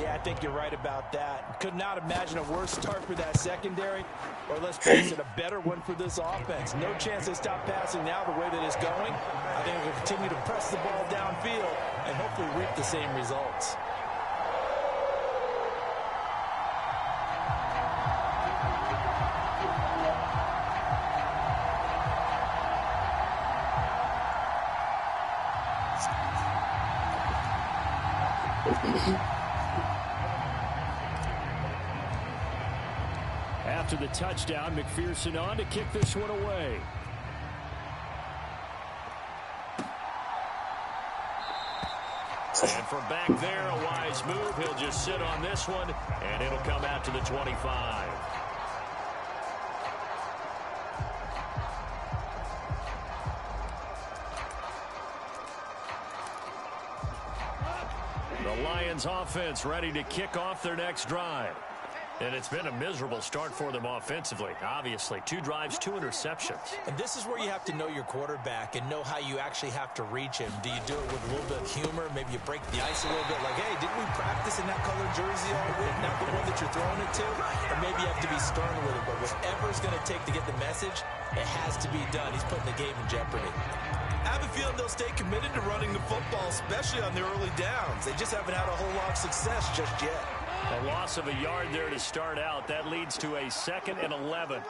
Yeah, I think you're right about that. Could not imagine a worse start for that secondary, or let's face it, a better one for this offense. No chance they stop passing now the way that it's going. I think they'll continue to press the ball downfield and hopefully reap the same results. After the touchdown, McPherson on to kick this one away. And from back there, a wise move. He'll just sit on this one, and it'll come out to the 25. The Lions offense ready to kick off their next drive. And it's been a miserable start for them offensively. Obviously, 2 drives, 2 interceptions. And this is where you have to know your quarterback and know how you actually have to reach him. Do you do it with a little bit of humor? Maybe you break the ice a little bit like, hey, didn't we practice in that colored jersey all week? Not the one that you're throwing it to? Or maybe you have to be stern with it. But whatever it's going to take to get the message, it has to be done. He's putting the game in jeopardy. I have a feeling they'll stay committed to running the football, especially on their early downs. They just haven't had a whole lot of success just yet. A loss of a yard there to start out. That leads to a 2nd and 11.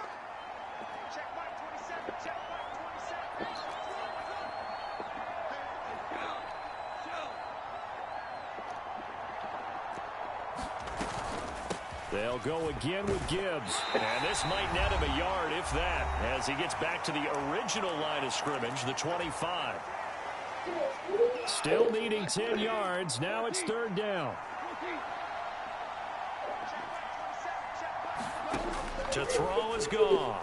They'll go again with Gibbs. And this might net him a yard, if that, as he gets back to the original line of scrimmage, the 25. Still needing 10 yards. Now it's 3rd down. To throw is Goff.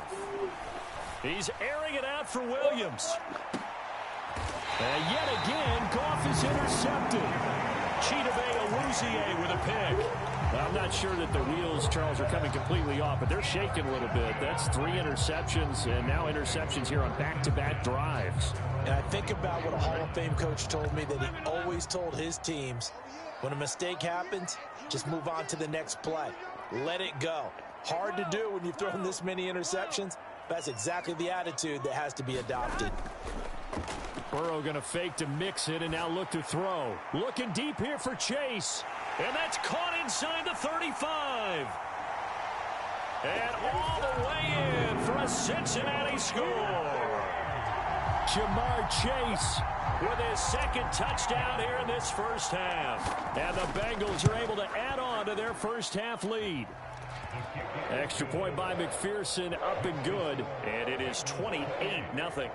He's airing it out for Williams. And yet again, Goff is intercepted. Chidobe Awuzie with a pick. Well, I'm not sure that the wheels, Charles, are coming completely off, but they're shaking a little bit. That's 3 interceptions, and now interceptions here on back-to-back drives. And I think about what a Hall of Fame coach told me that he always told his teams, when a mistake happens, just move on to the next play. Let it go. Hard to do when you've thrown this many interceptions. That's exactly the attitude that has to be adopted. Burrow going to fake to mix it and now look to throw. Looking deep here for Chase. And that's caught inside the 35. And all the way in for a Cincinnati score. Jamar Chase with his 2nd touchdown here in this first half. And the Bengals are able to add on to their first half lead. Extra point by McPherson, up and good. And it is 28-0.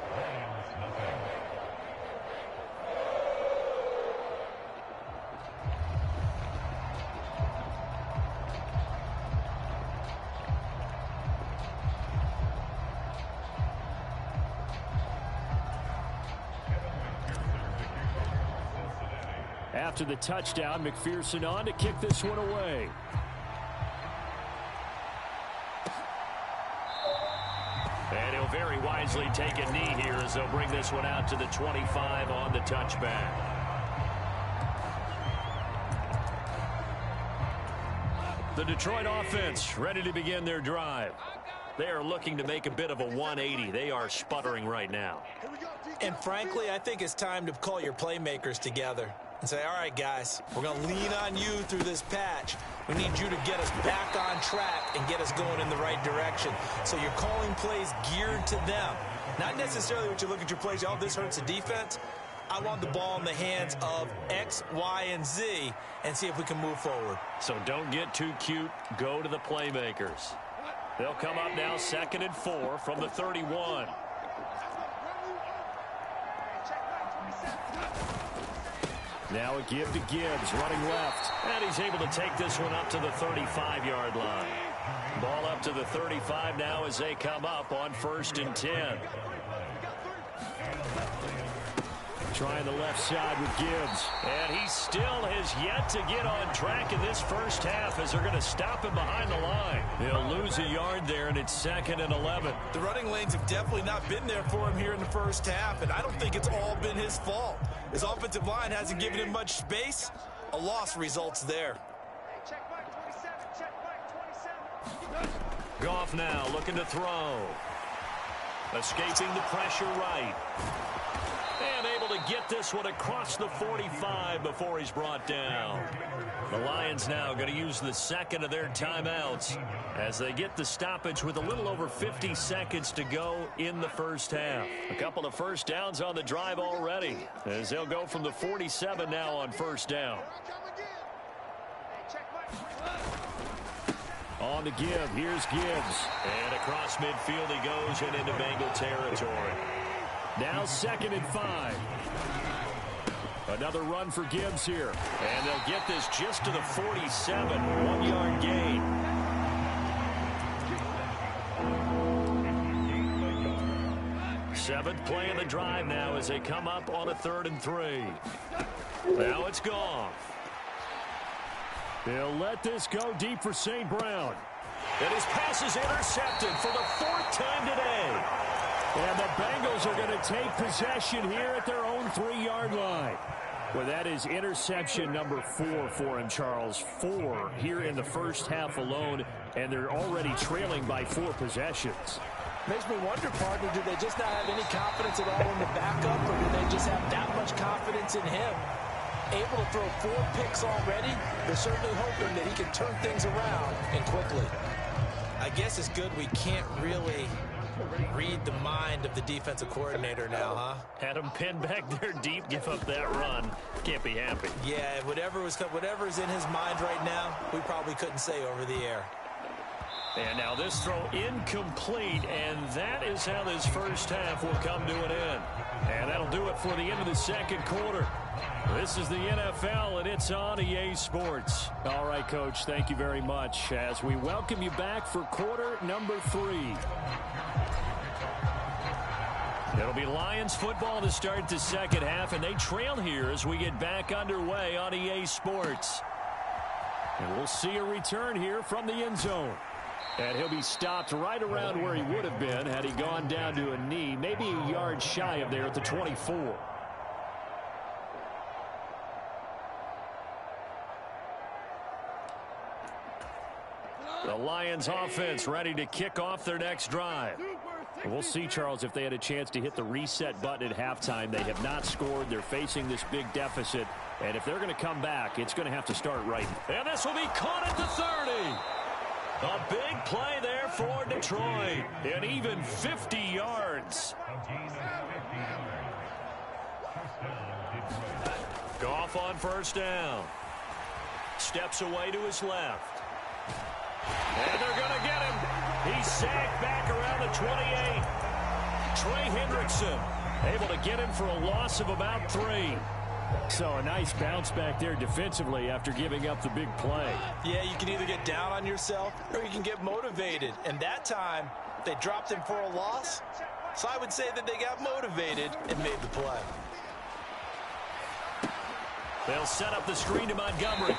After the touchdown, McPherson on to kick this one away. And he'll very wisely take a knee here as they'll bring this one out to the 25 on the touchback. The Detroit offense ready to begin their drive. They are looking to make a bit of a 180. They are sputtering right now. And frankly, I think it's time to call your playmakers together and say, all right, guys, we're going to lean on you through this patch. We need you to get us back on track and get us going in the right direction. So you're calling plays geared to them. Not necessarily what you look at your plays, oh, this hurts the defense. I want the ball in the hands of X, Y, and Z and see if we can move forward. So don't get too cute. Go to the playmakers. They'll come up now 2nd and 4 from the 31. Now a give to Gibbs, running left. And he's able to take this one up to the 35-yard line. Ball up to the 35 now as they come up on 1st and 10. Trying the left side with Gibbs. And he still has yet to get on track in this first half as they're going to stop him behind the line. He'll lose a yard there, and it's 2nd and 11. The running lanes have definitely not been there for him here in the first half, and I don't think it's all been his fault. His offensive line hasn't given him much space. A loss results there. Goff now looking to throw. Escaping the pressure right. And able to get this one across the 45 before he's brought down. The Lions now going to use the second of their timeouts as they get the stoppage with a little over 50 seconds to go in the first half. A couple of first downs on the drive already as they'll go from the 47 now on first down. On the give, here's Gibbs. And across midfield he goes and into Bengal territory. Now 2nd and 5. Another run for Gibbs here. And they'll get this just to the 47. 1-yard gain. Seventh play of the drive now as they come up on a 3rd and 3. Now it's Goff. They'll let this go deep for St. Brown. And his pass is intercepted for the 4th time today. And the Bengals are going to take possession here at their own 3-yard line. Well, that is interception number 4 for him, Charles. 4 here in the first half alone, and they're already trailing by 4 possessions. Makes me wonder, partner, do they just not have any confidence at all in the backup, or do they just have that much confidence in him? Able to throw 4 picks already, they're certainly hoping that he can turn things around and quickly. I guess it's good we can't really read the mind of the defensive coordinator now, huh? Had him pinned back there deep, give up that run. Can't be happy. Yeah, whatever's in his mind right now, we probably couldn't say over the air. And now this throw incomplete, and that is how this first half will come to an end. And that'll do it for the end of the second quarter. This is the NFL, and it's on EA Sports. All right, Coach, thank you very much as we welcome you back for quarter number 3. It'll be Lions football to start the second half, and they trail here as we get back underway on EA Sports. And we'll see a return here from the end zone. And he'll be stopped right around where he would have been had he gone down to a knee, maybe a yard shy of there at the 24. The Lions offense ready to kick off their next drive. We'll see, Charles, if they had a chance to hit the reset button at halftime. They have not scored. They're facing this big deficit. And if they're going to come back, it's going to have to start right. And this will be caught at the 30. A big play there for Detroit. And even 50 yards. Goff on first down. Steps away to his left. And they're going to get him. He's sacked back around the 28. Trey Hendrickson able to get him for a loss of about 3. So a nice bounce back there defensively after giving up the big play. Yeah, you can either get down on yourself or you can get motivated. And that time, they dropped him for a loss. So I would say that they got motivated and made the play. They'll set up the screen to Montgomery.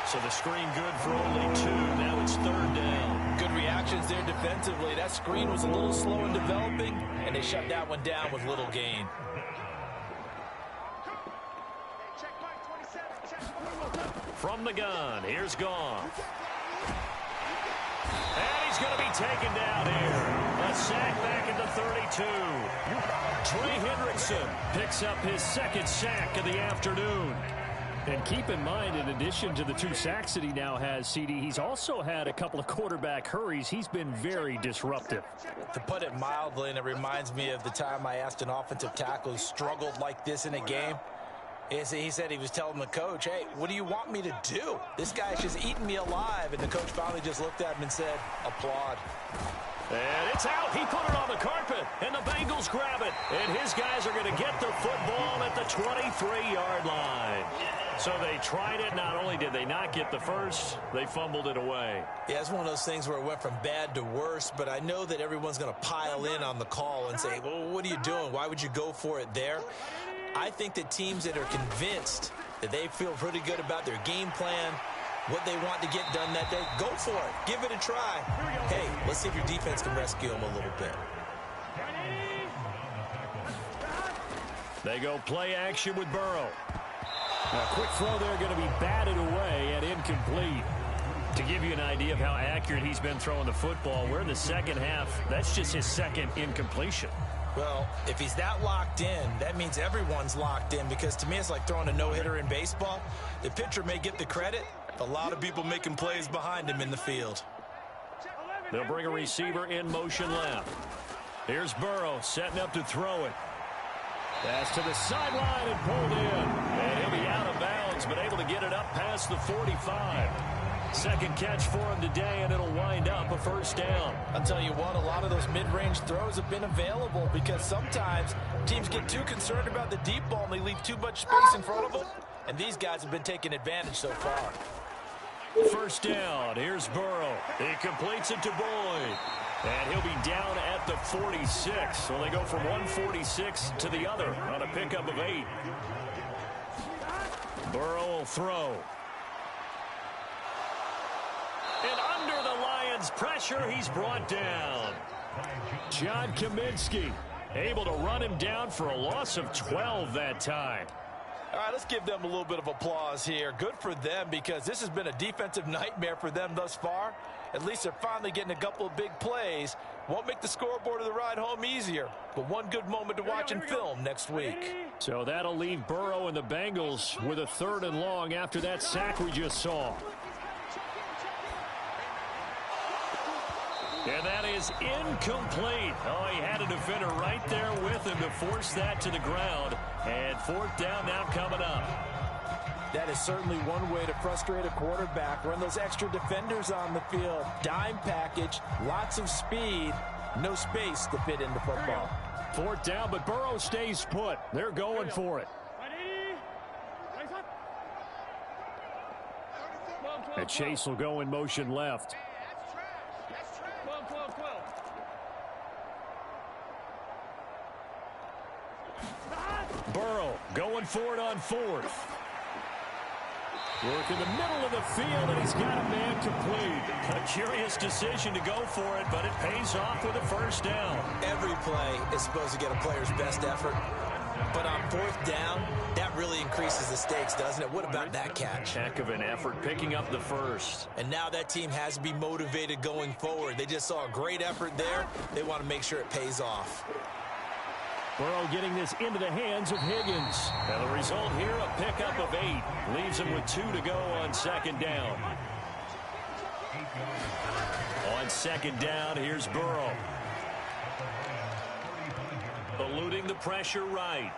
So the screen good for only 2. Now it's 3rd down. Good reactions there defensively. That screen was a little slow in developing, and they shut that one down with little gain. From the gun, here's Goff. And he's going to be taken down here. A sack back at the 32. Trey Hendrickson picks up his 2nd sack of the afternoon. And keep in mind, in addition to the 2 sacks that he now has, CD, he's also had a couple of quarterback hurries. He's been very disruptive. To put it mildly, and it reminds me of the time I asked an offensive tackle who struggled like this in a game. He said he was telling the coach, hey, what do you want me to do? This guy's just eating me alive. And the coach finally just looked at him and said, applaud. And it's out. He put it on the carpet, and the Bengals grab it. And his guys are going to get the football at the 23-yard line. So they tried it. Not only did they not get the first, they fumbled it away. Yeah, it's one of those things where it went from bad to worse, but I know that everyone's going to pile in on the call and say, well, what are you doing? Why would you go for it there? I think that teams that are convinced that they feel pretty good about their game plan, what they want to get done that day, go for it. Give it a try. Hey, let's see if your defense can rescue them a little bit. They go play action with Burrow. A quick throw there going to be batted away and incomplete. To give you an idea of how accurate he's been throwing the football, we're in the second half. That's just his second incompletion. Well, if he's that locked in, that means everyone's locked in, because to me it's like throwing a no-hitter in baseball. The pitcher may get the credit, a lot of people making plays behind him in the field. They'll bring a receiver in motion left. Here's Burrow setting up to throw it. Pass to the sideline and pulled in. And he'll be out of bounds, but able to get it up past the 45. Second catch for him today, and it'll wind up a first down. I'll tell you what, a lot of those mid-range throws have been available, because sometimes teams get too concerned about the deep ball and they leave too much space in front of them. And these guys have been taking advantage so far. First down. Here's Burrow. He completes it to Boyd. And he'll be down at the 46. So they go from 146 to the other on a pickup of 8. Burrow will throw. And under the Lions' pressure, he's brought down. John Kaminsky able to run him down for a loss of 12 that time. All right, let's give them a little bit of applause here. Good for them, because this has been a defensive nightmare for them thus far. At least they're finally getting a couple of big plays. Won't make the scoreboard of the ride home easier, but one good moment to watch in film next week. So that'll leave Burrow and the Bengals with a 3rd and long after that sack we just saw. And that is incomplete. Oh, he had a defender right there with him to force that to the ground. And 4th down now coming up. That is certainly one way to frustrate a quarterback. Run those extra defenders on the field. Dime package, lots of speed, no space to fit into football. 4th down, but Burrow stays put. They're going for it. And Chase will go in motion left. Burrow going for it on 4th. Work in the middle of the field, and he's got a man complete. A curious decision to go for it, but it pays off with a first down. Every play is supposed to get a player's best effort. But on 4th down, that really increases the stakes, doesn't it? What about that catch? Heck of an effort picking up the first. And now that team has to be motivated going forward. They just saw a great effort there. They want to make sure it pays off. Burrow getting this into the hands of Higgins. And the result here, a pickup of 8. Leaves him with 2 to go on 2nd down. On 2nd down, here's Burrow. Eluding the pressure right.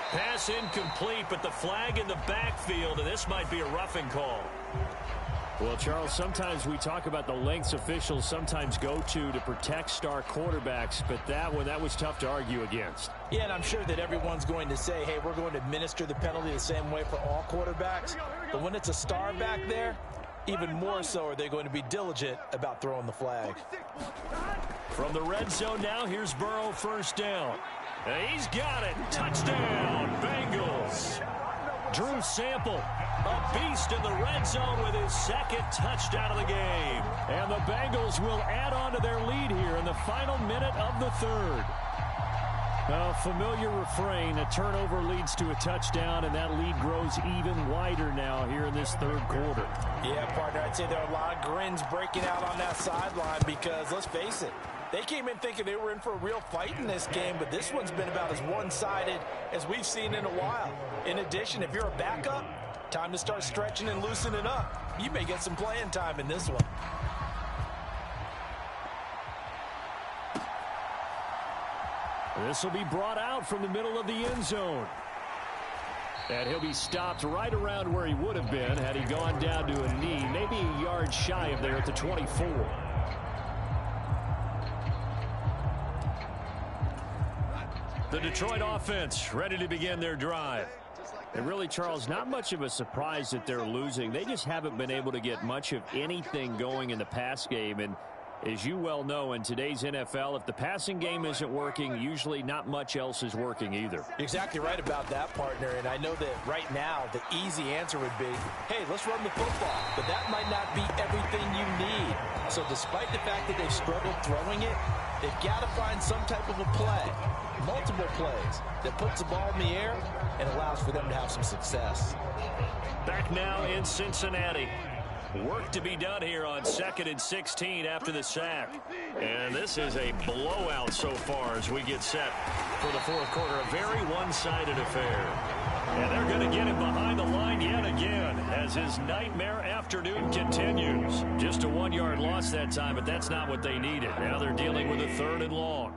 Pass incomplete, but the flag in the backfield, and this might be a roughing call. Well, Charles, sometimes we talk about the lengths officials sometimes go to protect star quarterbacks, but that was tough to argue against. Yeah, and I'm sure that everyone's going to say, hey, we're going to administer the penalty the same way for all quarterbacks. But when it's a star back there, even more so are they going to be diligent about throwing the flag. From the red zone now, here's Burrow, first down. And he's got it. Touchdown, Bengals. Drew Sample, a beast in the red zone with his 2nd touchdown of the game. And the Bengals will add on to their lead here in the final minute of the 3rd. A familiar refrain, a turnover leads to a touchdown, and that lead grows even wider now here in this 3rd quarter. Yeah, partner, I'd say there are a lot of grins breaking out on that sideline, because, let's face it, they came in thinking they were in for a real fight in this game, but this one's been about as one-sided as we've seen in a while. In addition, if you're a backup, time to start stretching and loosening up. You may get some playing time in this one. This will be brought out from the middle of the end zone. And he'll be stopped right around where he would have been had he gone down to a knee, maybe a yard shy of there at the 24. The Detroit offense ready to begin their drive. And really, Charles, not much of a surprise that they're losing. They just haven't been able to get much of anything going in the pass game. And As you well know, in today's NFL, if the passing game isn't working, usually not much else is working either. You're exactly right about that, partner. And I know that right now the easy answer would be, hey, let's run the football. But that might not be everything you need. So despite the fact that they've struggled throwing it, they've got to find some type of a play, multiple plays, that puts the ball in the air and allows for them to have some success. Back now in Cincinnati. Work to be done here on 2nd and 16 after the sack. And this is a blowout so far as we get set for the fourth quarter. A very one-sided affair. And they're going to get him behind the line yet again as his nightmare afternoon continues. Just a 1-yard loss that time, but that's not what they needed. Now they're dealing with a 3rd and long.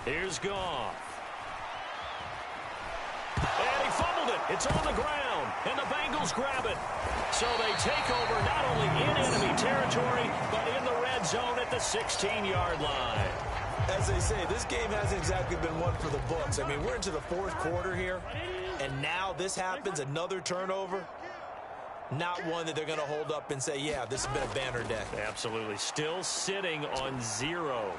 Here's Goff. And he fumbled it. It's on the ground, and the Bengals grab it. So they take over not only in enemy territory, but in the red zone at the 16-yard line. As they say, this game hasn't exactly been one for the books. I mean, we're into the fourth quarter here, and now this happens, another turnover. Not one that they're going to hold up and say, yeah, this has been a banner day. Absolutely. Still sitting on 0.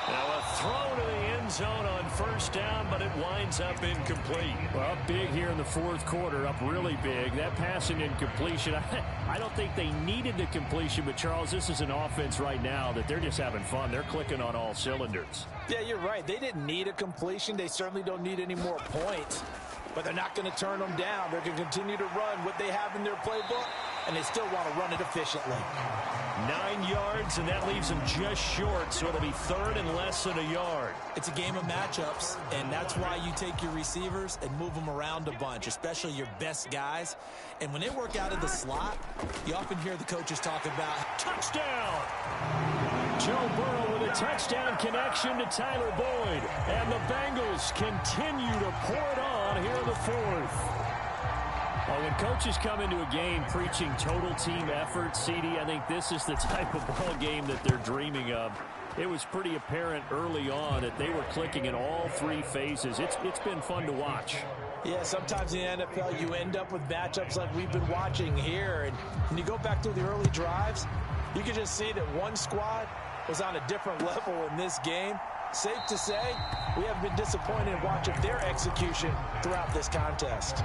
Now a throw to the end zone on 1st down, but it winds up incomplete. Well, up big here in the fourth quarter, up really big. That passing incompletion, I don't think they needed the completion, but Charles, this is an offense right now that they're just having fun. They're clicking on all cylinders. Yeah, you're right. They didn't need a completion. They certainly don't need any more points, but they're not going to turn them down. They're going to continue to run what they have in their playbook, and they still want to run it efficiently. 9 yards, and that leaves them just short, so it'll be 3rd and less than a yard. It's a game of matchups, and that's why you take your receivers and move them around a bunch, especially your best guys. And when they work out of the slot, you often hear the coaches talk about touchdown. Joe Burrow with a touchdown connection to Tyler Boyd, and the Bengals continue to pour it on here in the fourth. Well, when coaches come into a game preaching total team effort, CD, I think this is the type of ball game that they're dreaming of. It was pretty apparent early on that they were clicking in all 3 phases. It's been fun to watch. Yeah, sometimes in the NFL you end up with matchups like we've been watching here. And when you go back through the early drives, you can just see that one squad was on a different level in this game. Safe to say, we have been disappointed in watching their execution throughout this contest.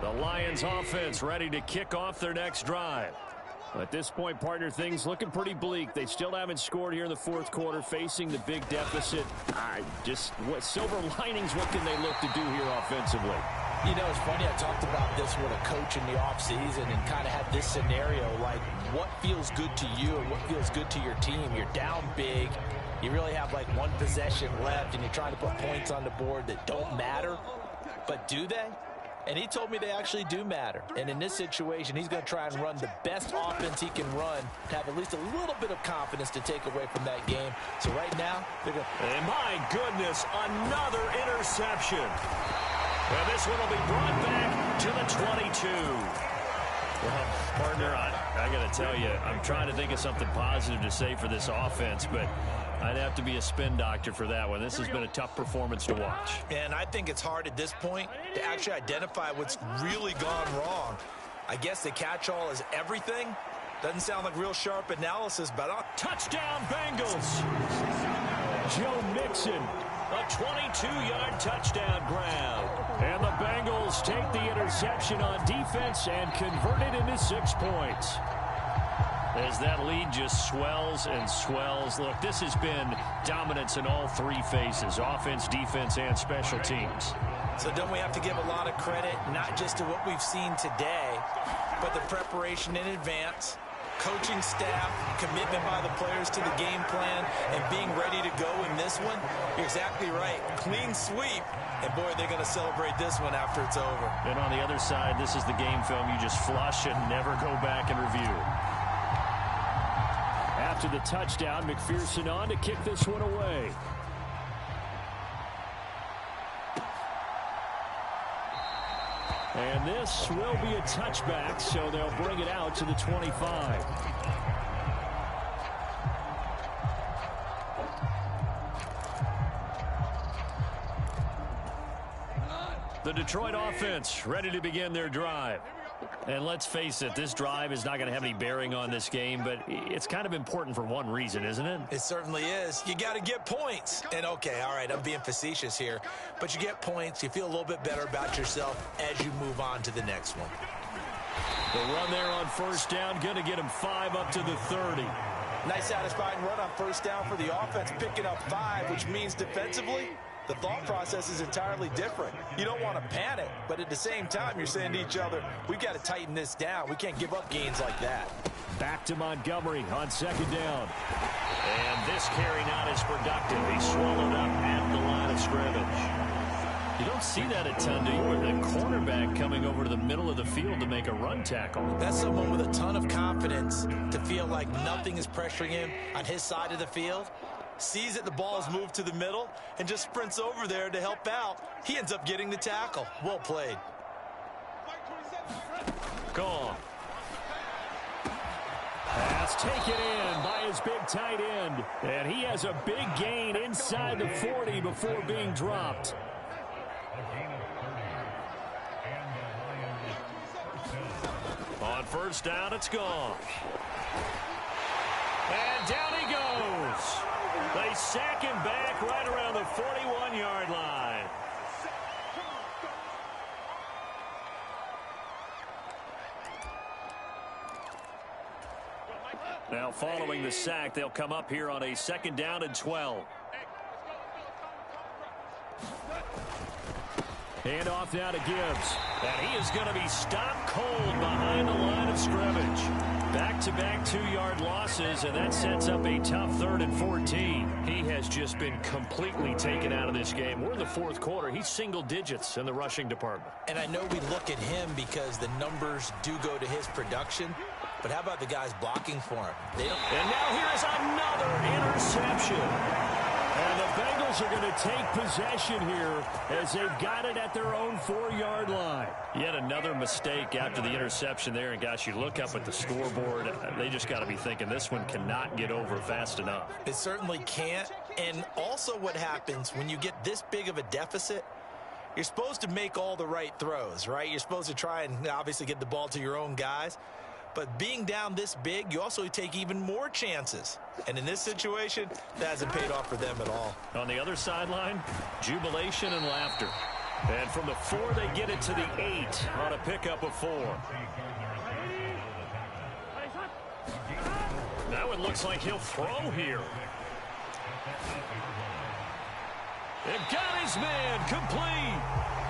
The Lions offense ready to kick off their next drive. At this point, partner, things looking pretty bleak. They still haven't scored here in the fourth quarter, facing the big deficit. What silver linings, what can they look to do here offensively? You know, it's funny, I talked about this with a coach in the offseason and kind of had this scenario, like what feels good to you and what feels good to your team. You're down big. You really have like one possession left, and you're trying to put points on the board that don't matter. But do they? And he told me they actually do matter. And in this situation, he's going to try and run the best offense he can run to have at least a little bit of confidence to take away from that game. So right now, they're going to... And my goodness, another interception. And this one will be brought back to the 22. Well, partner, I got to tell you, I'm trying to think of something positive to say for this offense, but I'd have to be a spin doctor for that one. This has been a tough performance to watch. And I think it's hard at this point to actually identify what's really gone wrong. I guess the catch-all is everything. Doesn't sound like real sharp analysis, but... Touchdown, Bengals! Joe Mixon, a 22-yard touchdown grab. And the Bengals take the interception on defense and convert it into 6 points. As that lead just swells and swells. Look, this has been dominance in all 3 phases, offense, defense, and special teams. So don't we have to give a lot of credit, not just to what we've seen today, but the preparation in advance, coaching staff, commitment by the players to the game plan, and being ready to go in this one? You're exactly right. Clean sweep. And, boy, they're going to celebrate this one after it's over. And on the other side, this is the game film you just flush and never go back and review. After the touchdown, McPherson on to kick this one away. And this will be a touchback, so they'll bring it out to the 25. The Detroit offense ready to begin their drive. And let's face it, this drive is not going to have any bearing on this game, but it's kind of important for one reason, isn't it? It certainly is. You got to get points. And, okay, all right, I'm being facetious here, but you get points. You feel a little bit better about yourself as you move on to the next one. The run there on first down, going to get him 5 up to the 30. Nice satisfying run on first down for the offense, picking up 5, which means defensively, the thought process is entirely different. You don't want to panic, but at the same time, you're saying to each other, we've got to tighten this down. We can't give up gains like that. Back to Montgomery on second down. And this carry not as productive. He's swallowed up at the line of scrimmage. You don't see that a ton, do you? With a cornerback coming over to the middle of the field to make a run tackle. That's someone with a ton of confidence to feel like nothing is pressuring him on his side of the field. Sees that the ball is moved to the middle and just sprints over there to help out. He ends up getting the tackle. Well played. Gone. Pass taken in by his big tight end. And he has a big gain inside the 40 before being dropped. On first down, it's gone. And down he goes. They sack him back right around the 41-yard line. Now following the sack, they'll come up here on a second down and 12. Hand off now to Gibbs. And he is going to be stopped cold behind the line of scrimmage. Back-to-back 2-yard losses, and that sets up a tough 3rd and 14. He has just been completely taken out of this game. We're in the fourth quarter. He's single digits in the rushing department. And I know we look at him because the numbers do go to his production, but how about the guys blocking for him? And now here is another interception. And the Bengals are going to take possession here as they've got it at their own 4-yard line. Yet another mistake after the interception there. And, gosh, you look up at the scoreboard, they just got to be thinking this one cannot get over fast enough. It certainly can't. And also what happens when you get this big of a deficit, you're supposed to make all the right throws, right? You're supposed to try and obviously get the ball to your own guys. But being down this big, you also take even more chances. And in this situation, that hasn't paid off for them at all. On the other sideline, jubilation and laughter. And from the 4, they get it to the 8 on a pickup of 4. Now it looks like he'll throw here. It got his man complete.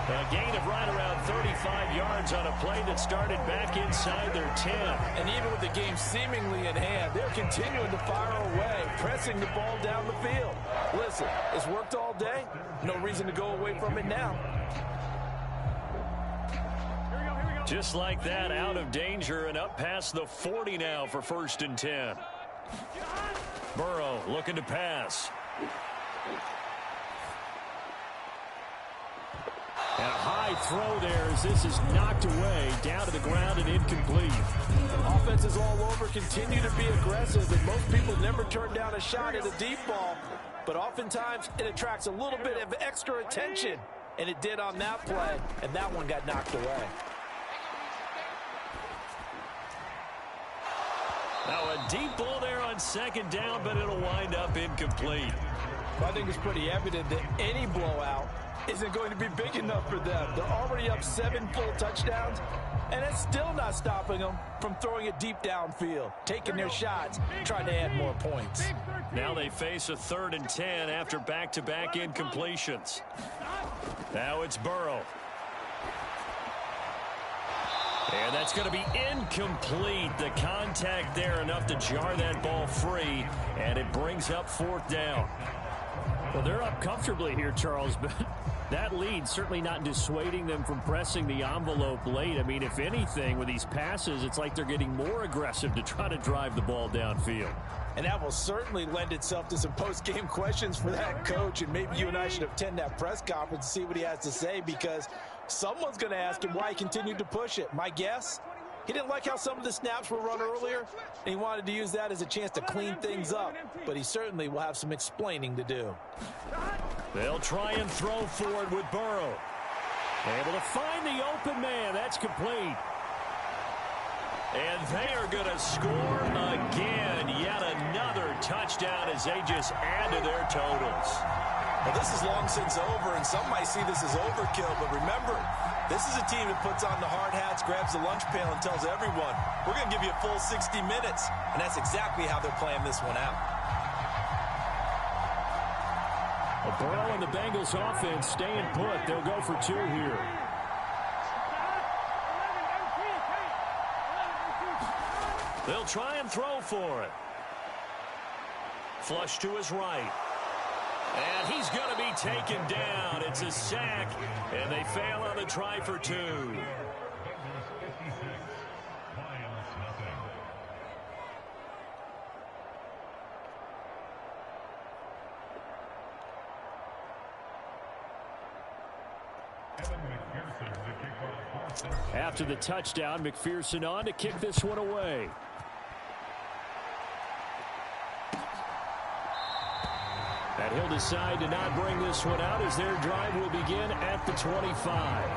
A gain of right around 35 yards on a play that started back inside their 10. And even with the game seemingly in hand, they're continuing to fire away, pressing the ball down the field. Listen, it's worked all day. No reason to go away from it now. Just like that, out of danger and up past the 40 now for 1st and 10. Burrow looking to pass. And a high throw there as this is knocked away, down to the ground and incomplete. Offenses all over continue to be aggressive, and most people never turn down a shot at a deep ball. But oftentimes it attracts a little bit of extra attention, and it did on that play, and that one got knocked away. Now a deep ball there on second down, but it'll wind up incomplete. I think it's pretty evident that any blowout isn't going to be big enough for them. They're already up 7 full touchdowns, and it's still not stopping them from throwing it deep downfield, taking their shots, trying to add more points. Now they face a 3rd and 10 after back-to-back incompletions. Now it's Burrow. And that's going to be incomplete. The contact there enough to jar that ball free, and it brings up 4th down. Well, they're up comfortably here, Charles, but that lead certainly not dissuading them from pressing the envelope late. I mean, if anything, with these passes, it's like they're getting more aggressive to try to drive the ball downfield. And that will certainly lend itself to some post-game questions for that coach, and maybe you and I should attend that press conference and see what he has to say, because someone's going to ask him why he continued to push it. My guess? He didn't like how some of the snaps were run earlier, and he wanted to use that as a chance to clean things up. But he certainly will have some explaining to do. They'll try and throw forward with Burrow. Able to find the open man. That's complete. And they are going to score again. Yet another touchdown as they just add to their totals. Well, this is long since over, and some might see this as overkill. But remember, this is a team that puts on the hard hats, grabs the lunch pail, and tells everyone, we're going to give you a full 60 minutes. And that's exactly how they're playing this one out. Burrow and the Bengals offense staying put. They'll go for two here. They'll try and throw for it. Flush to his right. And he's going to be taken down. It's a sack, and they fail on the try for two. After the touchdown, McPherson on to kick this one away. And he'll decide to not bring this one out as their drive will begin at the 25.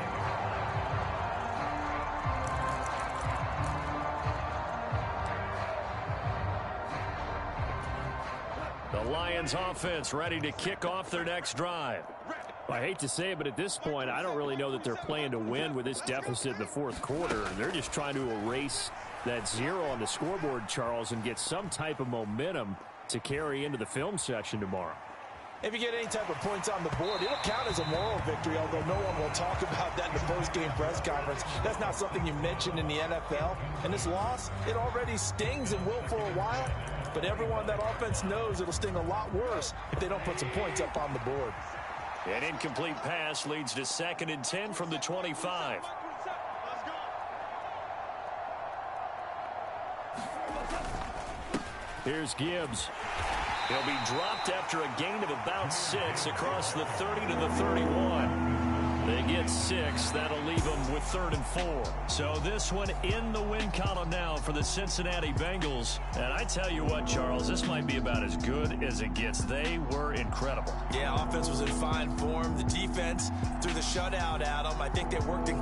The Lions offense ready to kick off their next drive. I hate to say it, but at this point, I don't really know that they're playing to win with this deficit in the fourth quarter. They're just trying to erase that zero on the scoreboard, Charles, and get some type of momentum to carry into the film session tomorrow. If you get any type of points on the board, it'll count as a moral victory, although no one will talk about that in the post-game press conference. That's not something you mentioned in the NFL. And this loss, it already stings and will for a while. But everyone on that offense knows it'll sting a lot worse if they don't put some points up on the board. An incomplete pass leads to 2nd and 10 from the 25. Here's Gibbs. He'll be dropped after a gain of about 6 across the 30 to the 31. They get 6. That'll leave them with 3rd and 4. So this one in the win column now for the Cincinnati Bengals. And I tell you what, Charles, this might be about as good as it gets. They were incredible. Yeah, offense was in fine form. The defense threw the shutout at them. I think they worked in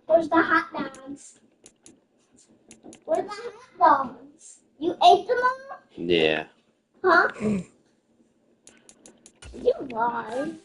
Where's the hot dogs? Where's the hot dogs? You ate them all? Yeah. Huh? You lied.